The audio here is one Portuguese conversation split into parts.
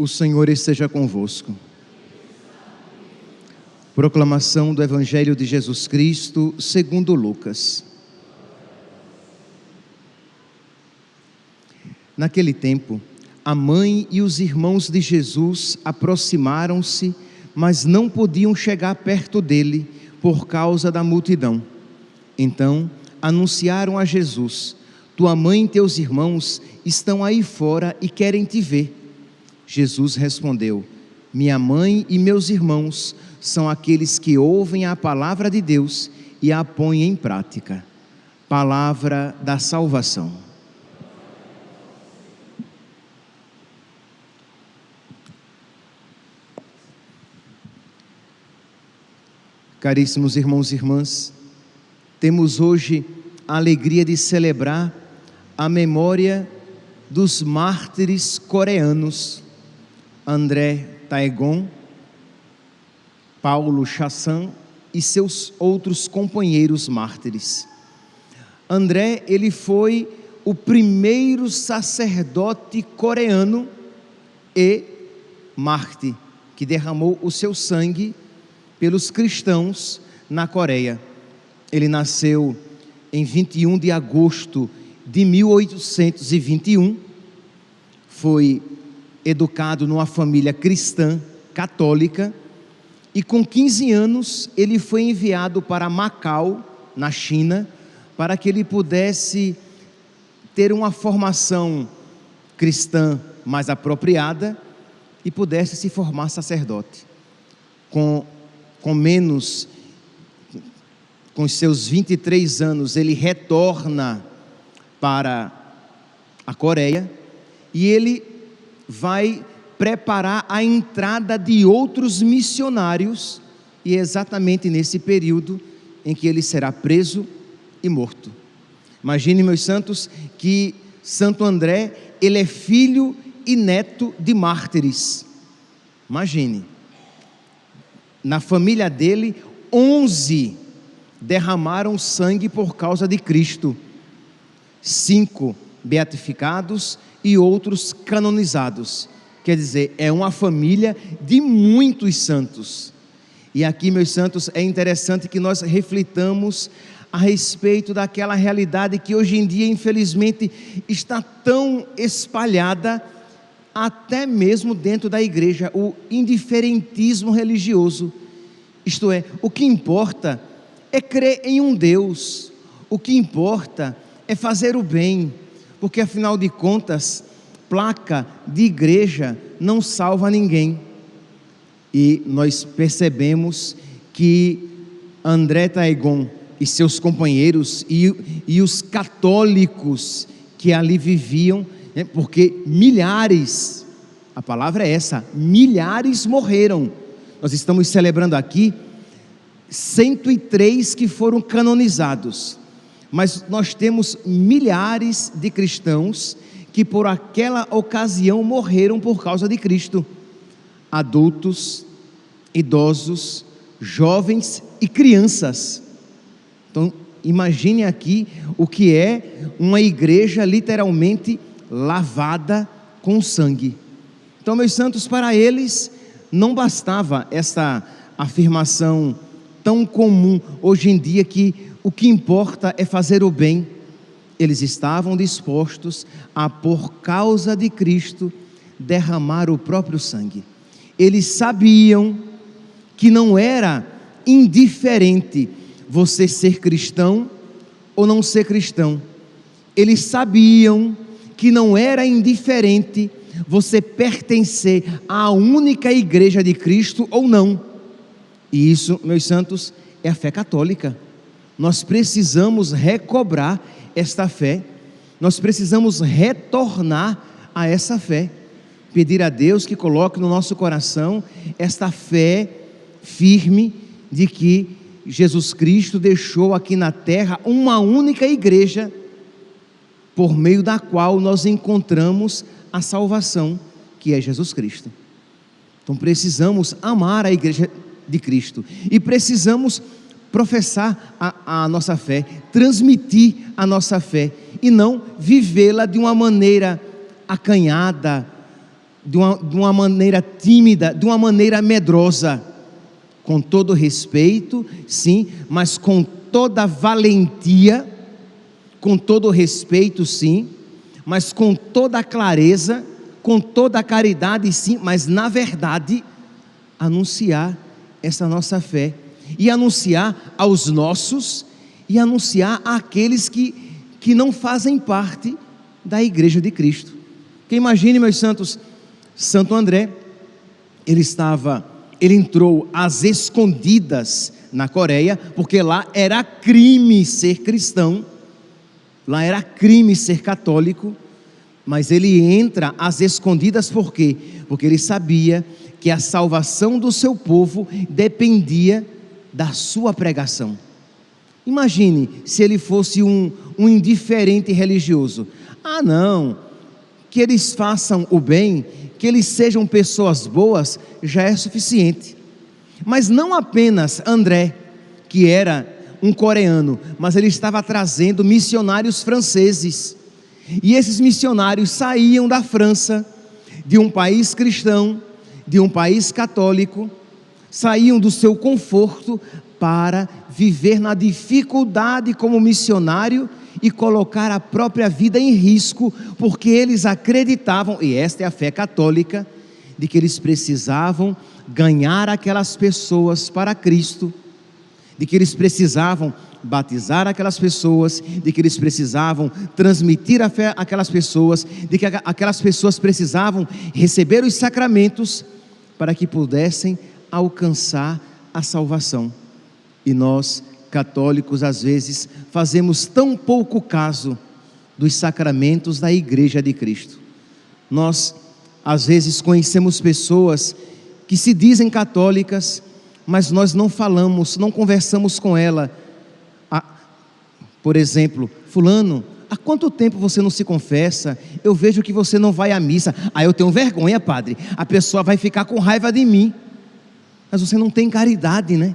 O Senhor esteja convosco. Proclamação do Evangelho de Jesus Cristo, segundo Lucas. Naquele tempo, a mãe e os irmãos de Jesus aproximaram-se, mas não podiam chegar perto dele por causa da multidão. Então, anunciaram a Jesus: tua mãe e teus irmãos estão aí fora e querem te ver. Jesus respondeu: minha mãe e meus irmãos são aqueles que ouvem a palavra de Deus e a põem em prática. Palavra da salvação. Caríssimos irmãos e irmãs, temos hoje a alegria de celebrar a memória dos mártires coreanos, André Taegon, Paulo Chassan e seus outros companheiros mártires. André, ele foi o primeiro sacerdote coreano e mártir que derramou o seu sangue pelos cristãos na Coreia. Ele nasceu em 21 de agosto de 1821, foi educado numa família cristã, católica, e com 15 anos ele foi enviado para Macau, na China, para que ele pudesse ter uma formação cristã mais apropriada e pudesse se formar sacerdote. Com os seus 23 anos, ele retorna para a Coreia e ele vai preparar a entrada de outros missionários, e é exatamente nesse período em que ele será preso e morto. Imagine, meus santos, que Santo André, ele é filho e neto de mártires. Imagine, na família dele, 11 derramaram sangue por causa de Cristo, 5 beatificados e outros canonizados. Quer dizer, é uma família de muitos santos. E aqui, meus santos, é interessante que nós reflitamos a respeito daquela realidade que hoje em dia, infelizmente, está tão espalhada, até mesmo dentro da igreja, o indiferentismo religioso. Isto é, o que importa é crer em um Deus, o que importa é fazer o bem, porque afinal de contas, placa de igreja não salva ninguém. E nós percebemos que André Taegon e seus companheiros e os católicos que ali viviam, porque milhares, a palavra é essa, milhares morreram. Nós estamos celebrando aqui 103 que foram canonizados, mas nós temos milhares de cristãos que por aquela ocasião morreram por causa de Cristo. Adultos, idosos, jovens e crianças. Então, imagine aqui o que é uma igreja literalmente lavada com sangue. Então, meus santos, para eles não bastava essa afirmação tão comum hoje em dia, que o que importa é fazer o bem. Eles estavam dispostos a, por causa de Cristo, derramar o próprio sangue. Eles sabiam que não era indiferente você ser cristão ou não ser cristão. Eles sabiam que não era indiferente você pertencer à única igreja de Cristo ou não. E isso, meus santos, é a fé católica. Nós precisamos recobrar esta fé, nós precisamos retornar a essa fé, pedir a Deus que coloque no nosso coração esta fé firme de que Jesus Cristo deixou aqui na terra uma única igreja, por meio da qual nós encontramos a salvação, que é Jesus Cristo. Então precisamos amar a igreja de Cristo e precisamos professar a nossa fé, transmitir a nossa fé e não vivê-la de uma maneira acanhada, de uma maneira tímida, de uma maneira medrosa, com todo respeito, sim, mas com toda valentia, com todo respeito, sim, mas com toda clareza, com toda caridade, sim, mas na verdade, anunciar essa nossa fé, e anunciar aos nossos, e anunciar àqueles que não fazem parte da Igreja de Cristo. Que imagine, meus santos, Santo André, ele entrou às escondidas na Coreia, porque lá era crime ser cristão, lá era crime ser católico, mas ele entra às escondidas por quê? Porque ele sabia que a salvação do seu povo dependia da sua pregação. Imagine se ele fosse um indiferente religioso. Ah, não, que eles façam o bem, que eles sejam pessoas boas, já é suficiente. Mas não apenas André, que era um coreano, mas ele estava trazendo missionários franceses, e esses missionários saíam da França, de um país cristão, de um país católico, saíam do seu conforto para viver na dificuldade como missionário e colocar a própria vida em risco, porque eles acreditavam, e esta é a fé católica, de que eles precisavam ganhar aquelas pessoas para Cristo, de que eles precisavam batizar aquelas pessoas, de que eles precisavam transmitir a fé àquelas pessoas, de que aquelas pessoas precisavam receber os sacramentos para que pudessem alcançar a salvação. E nós, católicos, às vezes fazemos tão pouco caso dos sacramentos da Igreja de Cristo. Nós, às vezes, conhecemos pessoas que se dizem católicas, mas nós não falamos, não conversamos com ela. Por exemplo, fulano, há quanto tempo você não se confessa? Eu vejo que você não vai à missa. Eu tenho vergonha, padre, a pessoa vai ficar com raiva de mim. Mas você não tem caridade, né?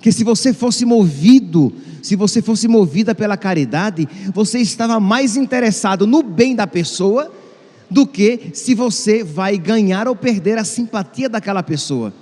Que se você fosse movido, se você fosse movida pela caridade, você estava mais interessado no bem da pessoa do que se você vai ganhar ou perder a simpatia daquela pessoa.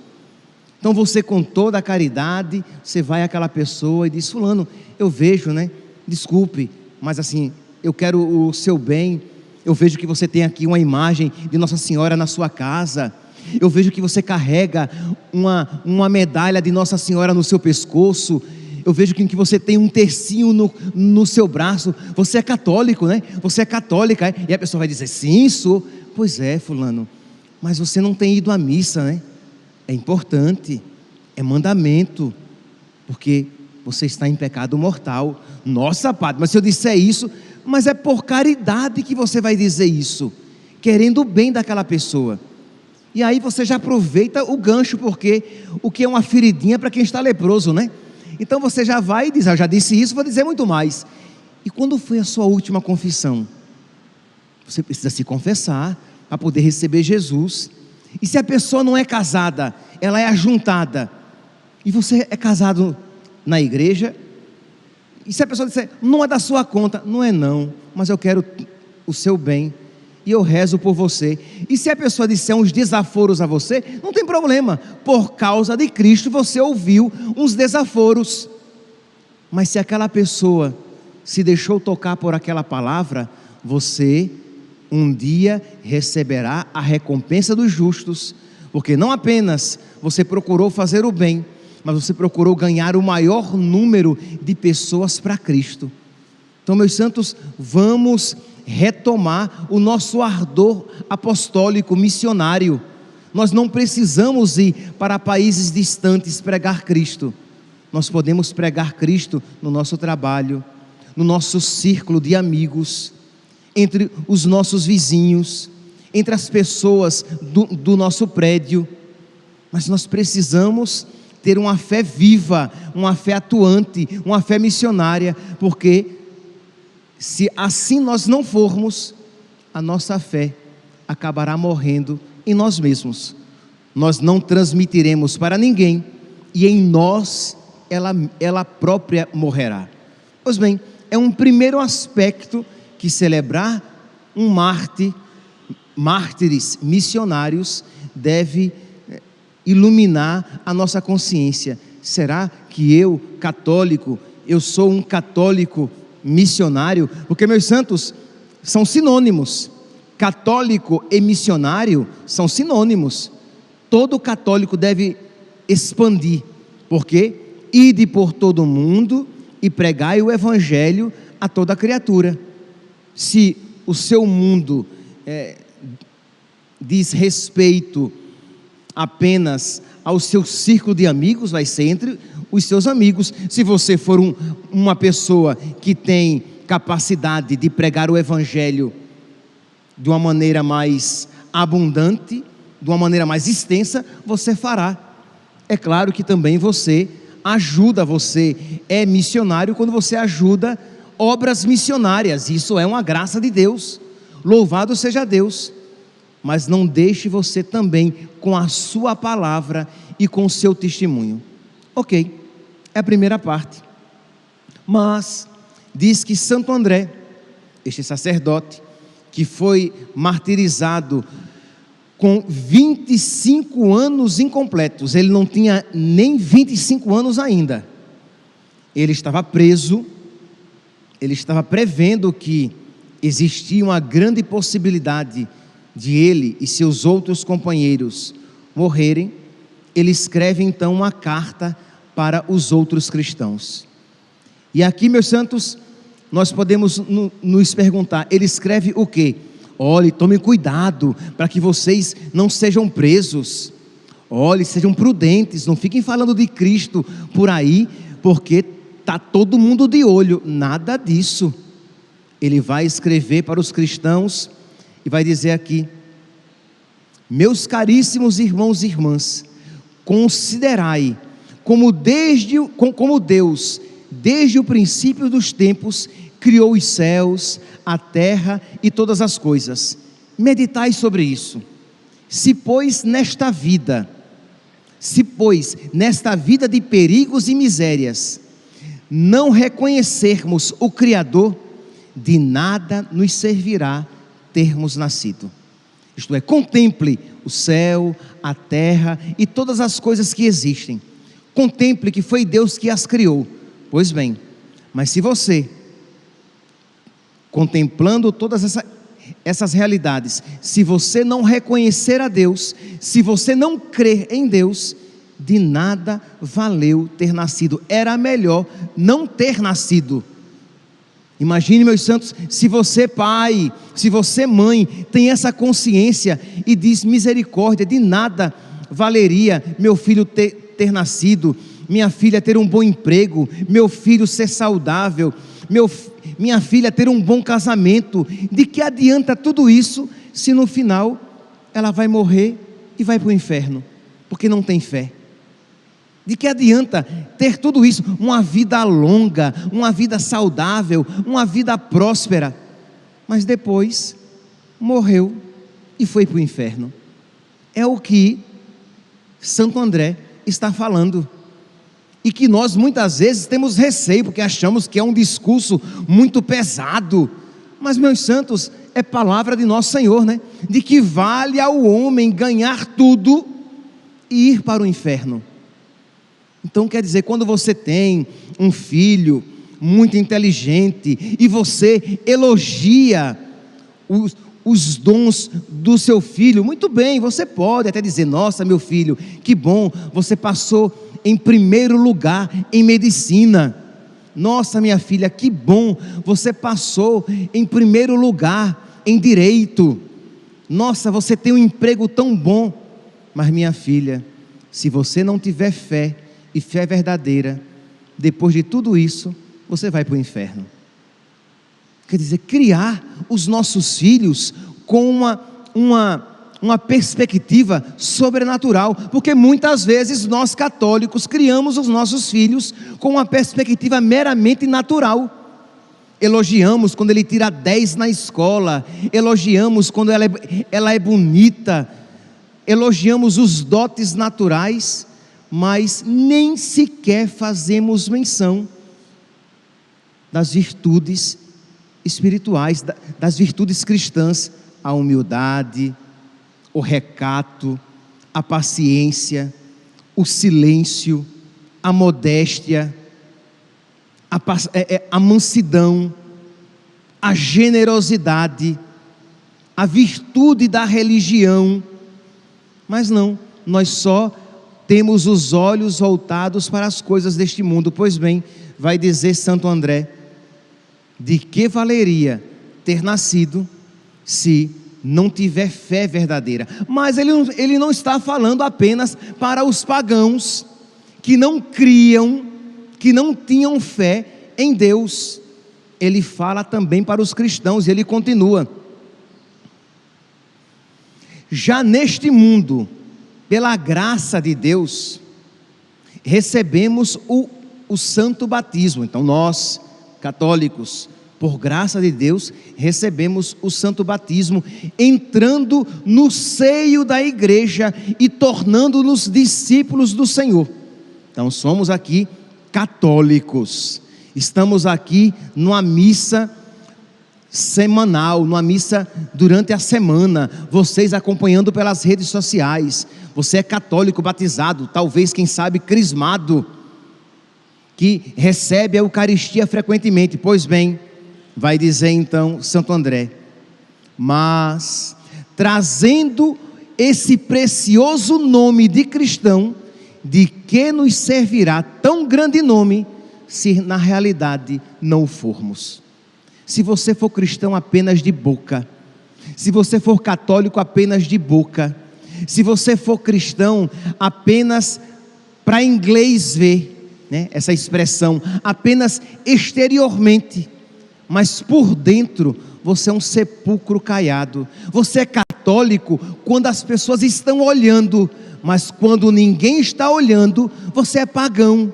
Então você, com toda a caridade, você vai àquela pessoa e diz: fulano, eu vejo, né? Desculpe, mas assim, eu quero o seu bem. Eu vejo que você tem aqui uma imagem de Nossa Senhora na sua casa. Eu vejo que você carrega uma medalha de Nossa Senhora no seu pescoço. Eu vejo que você tem um tercinho no seu braço. Você é católico, né? Você é católica, é? E a pessoa vai dizer: sim, sou. Pois é, fulano, mas você não tem ido à missa, né? É importante, é mandamento, porque você está em pecado mortal. Nossa, padre, mas se eu disser isso, mas é por caridade que você vai dizer isso, querendo o bem daquela pessoa. E aí você já aproveita o gancho, porque o que é uma feridinha para quem está leproso, né? Então você já vai e diz: eu já disse isso, vou dizer muito mais. E quando foi a sua última confissão? Você precisa se confessar para poder receber Jesus. E se a pessoa não é casada, ela é ajuntada, e você é casado na igreja, e se a pessoa disser: não é da sua conta, não é não, mas eu quero o seu bem, e eu rezo por você. E se a pessoa disser uns desaforos a você, não tem problema, por causa de Cristo você ouviu uns desaforos. Mas se aquela pessoa se deixou tocar por aquela palavra, você um dia receberá a recompensa dos justos, porque não apenas você procurou fazer o bem, mas você procurou ganhar o maior número de pessoas para Cristo. Então, meus santos, vamos retomar o nosso ardor apostólico, missionário. Nós não precisamos ir para países distantes pregar Cristo. Nós podemos pregar Cristo no nosso trabalho, no nosso círculo de amigos, entre os nossos vizinhos, entre as pessoas do nosso prédio. Mas nós precisamos ter uma fé viva, uma fé atuante, uma fé missionária, porque se assim nós não formos, a nossa fé acabará morrendo em nós mesmos. Nós não transmitiremos para ninguém, e em nós ela própria morrerá. Pois bem, é um primeiro aspecto que celebrar um mártir mártires missionários deve iluminar a nossa consciência. Será que eu, católico, eu sou um católico missionário? Porque, meus santos, são sinônimos. Católico e missionário são sinônimos. Todo católico deve expandir, porque ide por todo o mundo e pregai o evangelho a toda criatura. Se o seu mundo diz respeito apenas ao seu círculo de amigos, vai ser entre os seus amigos. Se você for uma pessoa que tem capacidade de pregar o evangelho de uma maneira mais abundante, de uma maneira mais extensa, você fará. É claro que também você é missionário quando você ajuda obras missionárias. Isso é uma graça de Deus, louvado seja Deus. Mas não deixe você também com a sua palavra e com o seu testemunho. Ok, é a primeira parte. Mas diz que Santo André, este sacerdote, que foi martirizado com 25 anos incompletos, ele não tinha nem 25 anos ainda, ele estava preso, ele estava prevendo que existia uma grande possibilidade de ele e seus outros companheiros morrerem. Ele escreve então uma carta para os outros cristãos. E aqui, meus santos, nós podemos nos perguntar, ele escreve o quê? Olhe, tome cuidado para que vocês não sejam presos. Olhe, sejam prudentes, não fiquem falando de Cristo por aí, porque está todo mundo de olho. Nada disso. Ele vai escrever para os cristãos e vai dizer aqui: meus caríssimos irmãos e irmãs, considerai como Deus, desde o princípio dos tempos, criou os céus, a terra e todas as coisas. Meditai sobre isso. Se pois nesta vida de perigos e misérias, não reconhecermos o Criador, de nada nos servirá termos nascido. Isto é, contemple o céu, a terra e todas as coisas que existem. Contemple que foi Deus que as criou. Pois bem, mas se você, contemplando todas essas realidades, se você não reconhecer a Deus, se você não crer em Deus, de nada valeu ter nascido. Era melhor não ter nascido. Imagine, meus santos, se você pai, se você mãe, tem essa consciência e diz: misericórdia, de nada valeria meu filho ter nascido, minha filha ter um bom emprego, meu filho ser saudável, minha filha ter um bom casamento. De que adianta tudo isso se no final ela vai morrer e vai para o inferno, porque não tem fé? De que adianta ter tudo isso, uma vida longa, uma vida saudável, uma vida próspera, mas depois morreu e foi para o inferno? É o que Santo André está falando, e que nós muitas vezes temos receio, porque achamos que é um discurso muito pesado. Mas, meus santos, é palavra de nosso Senhor, né? De que vale ao homem ganhar tudo e ir para o inferno. Então quer dizer, quando você tem um filho muito inteligente e você elogia os dons do seu filho, muito bem, você pode até dizer: nossa, meu filho, que bom, você passou em primeiro lugar em medicina. Nossa, minha filha, que bom, você passou em primeiro lugar em direito. Nossa, você tem um emprego tão bom. Mas, minha filha, se você não tiver fé, e fé verdadeira, depois de tudo isso, você vai para o inferno. Quer dizer, criar os nossos filhos com uma perspectiva sobrenatural, porque muitas vezes nós católicos criamos os nossos filhos com uma perspectiva meramente natural. Elogiamos quando ele tira 10 na escola, elogiamos quando ela é bonita, elogiamos os dotes naturais, mas nem sequer fazemos menção das virtudes espirituais, das virtudes cristãs, a humildade, o recato, a paciência, o silêncio, a modéstia, a mansidão, a generosidade, a virtude da religião. Mas não, nós só temos os olhos voltados para as coisas deste mundo. Pois bem, vai dizer Santo André, de que valeria ter nascido se não tiver fé verdadeira? Mas ele não está falando apenas para os pagãos que não criam, que não tinham fé em Deus. Ele fala também para os cristãos, e ele continua: já neste mundo, pela graça de Deus, recebemos o santo batismo. Então nós, católicos, por graça de Deus, recebemos o santo batismo, entrando no seio da igreja e tornando-nos discípulos do Senhor. Então somos aqui católicos, estamos aqui numa missa semanal, numa missa durante a semana, vocês acompanhando pelas redes sociais. Você é católico batizado, talvez, quem sabe, crismado, que recebe a Eucaristia frequentemente. Pois bem, vai dizer então Santo André: mas trazendo esse precioso nome de cristão, de que nos servirá tão grande nome, se na realidade não o formos? Se você for cristão apenas de boca, se você for católico apenas de boca, se você for cristão apenas para inglês ver, né, essa expressão, apenas exteriormente, mas por dentro você é um sepulcro caiado. Você é católico quando as pessoas estão olhando, mas quando ninguém está olhando, você é pagão.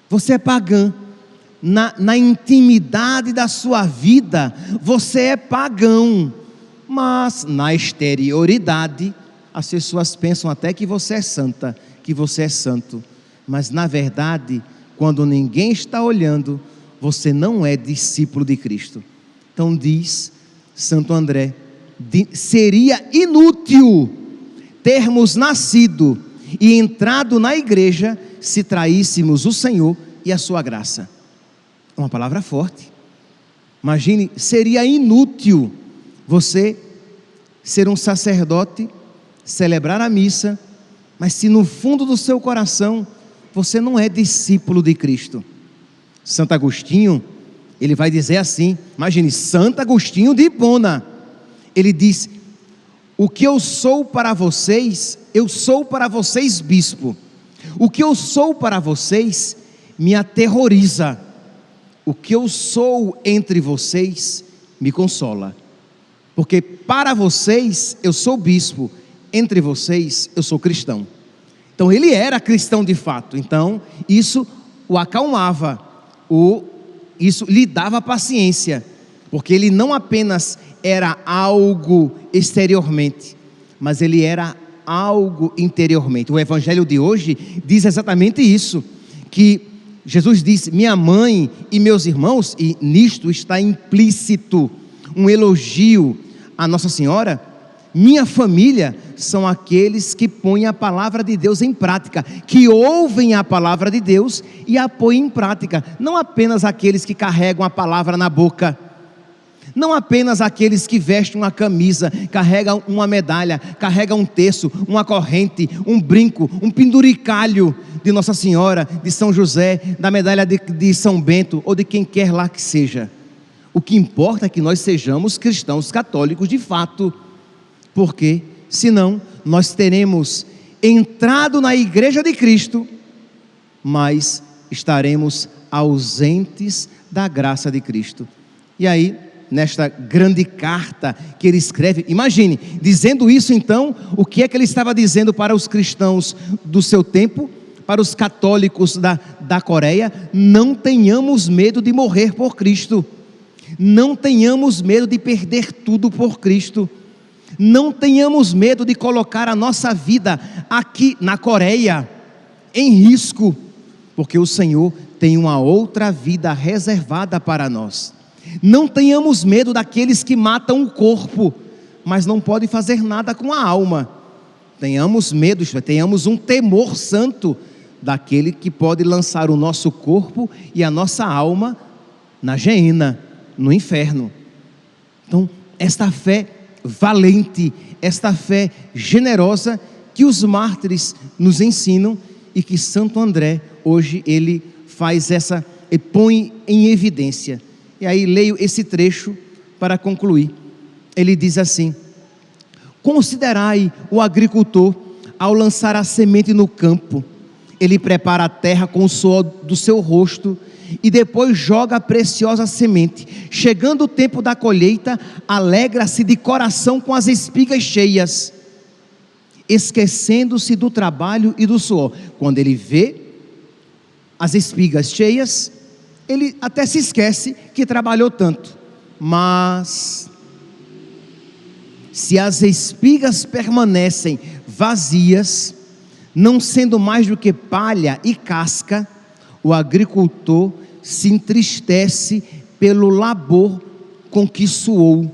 Você é pagã. Na intimidade da sua vida, você é pagão. Mas na exterioridade, as pessoas pensam até que você é santa, que você é santo. Mas na verdade, quando ninguém está olhando, você não é discípulo de Cristo. Então diz Santo André, seria inútil termos nascido e entrado na igreja se traíssemos o Senhor e a sua graça. É uma palavra forte. Imagine, seria inútil você ser um sacerdote, celebrar a missa, mas se no fundo do seu coração você não é discípulo de Cristo. Santo Agostinho, ele vai dizer assim, imagine, Santo Agostinho de Hipona, ele diz: o que eu sou para vocês, eu sou para vocês bispo. O que eu sou para vocês me aterroriza. O que eu sou entre vocês me consola. Porque para vocês eu sou bispo, entre vocês eu sou cristão. Então ele era cristão de fato, então isso o acalmava, isso lhe dava paciência, porque ele não apenas era algo exteriormente, mas ele era algo interiormente. O evangelho de hoje diz exatamente isso, que Jesus disse: minha mãe e meus irmãos, e nisto está implícito um elogio a Nossa Senhora. Minha família são aqueles que põem a palavra de Deus em prática, que ouvem a palavra de Deus e a põem em prática. Não apenas aqueles que carregam a palavra na boca, não apenas aqueles que vestem uma camisa, carregam uma medalha, carregam um terço, uma corrente, um brinco, um penduricalho de Nossa Senhora, de São José, da medalha de São Bento, ou de quem quer lá que seja. O que importa é que nós sejamos cristãos católicos de fato, porque senão nós teremos entrado na igreja de Cristo, mas estaremos ausentes da graça de Cristo. E aí, nesta grande carta que ele escreve, imagine, dizendo isso então, o que é que ele estava dizendo para os cristãos do seu tempo, para os católicos da Coreia? Não tenhamos medo de morrer por Cristo, não tenhamos medo de perder tudo por Cristo, não tenhamos medo de colocar a nossa vida aqui na Coreia em risco, porque o Senhor tem uma outra vida reservada para nós. Não tenhamos medo daqueles que matam o corpo, mas não pode fazer nada com a alma. Tenhamos medo, tenhamos um temor santo daquele que pode lançar o nosso corpo e a nossa alma na geena, no inferno. Então, esta fé valente, esta fé generosa que os mártires nos ensinam e que Santo André hoje ele faz e põe em evidência. E aí leio esse trecho para concluir. Ele diz assim: considerai o agricultor ao lançar a semente no campo. Ele prepara a terra com o suor do seu rosto e depois joga a preciosa semente. Chegando o tempo da colheita, alegra-se de coração com as espigas cheias, esquecendo-se do trabalho e do suor. Quando ele vê as espigas cheias, ele até se esquece que trabalhou tanto. Mas se as espigas permanecem vazias, não sendo mais do que palha e casca, o agricultor se entristece pelo labor com que suou.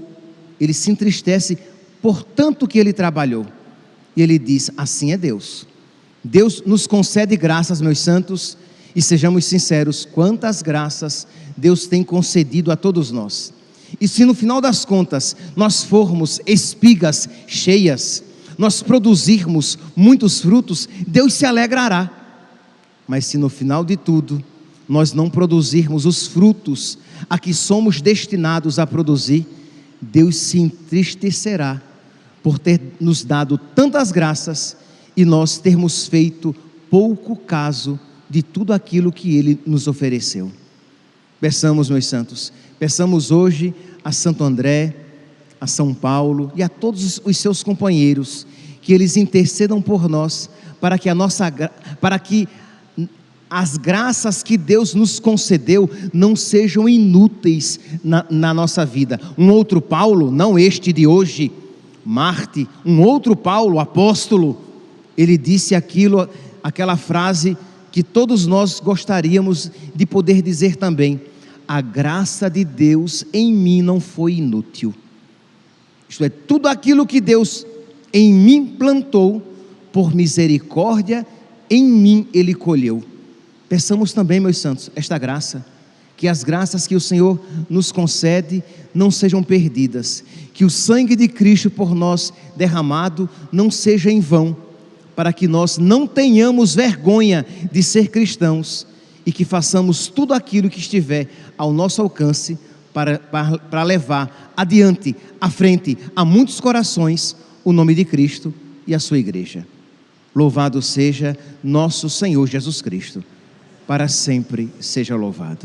Ele se entristece por tanto que ele trabalhou. E ele diz: assim é Deus. Deus nos concede graças, meus santos, e sejamos sinceros, quantas graças Deus tem concedido a todos nós. E se no final das contas nós formos espigas cheias, nós produzirmos muitos frutos, Deus se alegrará. Mas se no final de tudo nós não produzirmos os frutos a que somos destinados a produzir, Deus se entristecerá por ter nos dado tantas graças e nós termos feito pouco caso de tudo aquilo que Ele nos ofereceu. Peçamos, meus santos, peçamos hoje a Santo André, a São Paulo e a todos os seus companheiros, que eles intercedam por nós, para que as graças que Deus nos concedeu não sejam inúteis na nossa vida. Um outro Paulo, não este de hoje, Marte, um outro Paulo, apóstolo, ele disse aquela frase que todos nós gostaríamos de poder dizer também: a graça de Deus em mim não foi inútil. Isto é, tudo aquilo que Deus em mim plantou, por misericórdia, em mim Ele colheu. Peçamos também, meus santos, esta graça, que as graças que o Senhor nos concede não sejam perdidas, que o sangue de Cristo por nós derramado não seja em vão, para que nós não tenhamos vergonha de ser cristãos e que façamos tudo aquilo que estiver ao nosso alcance para levar adiante, à frente, a muitos corações, o nome de Cristo e a sua igreja. Louvado seja nosso Senhor Jesus Cristo, para sempre seja louvado.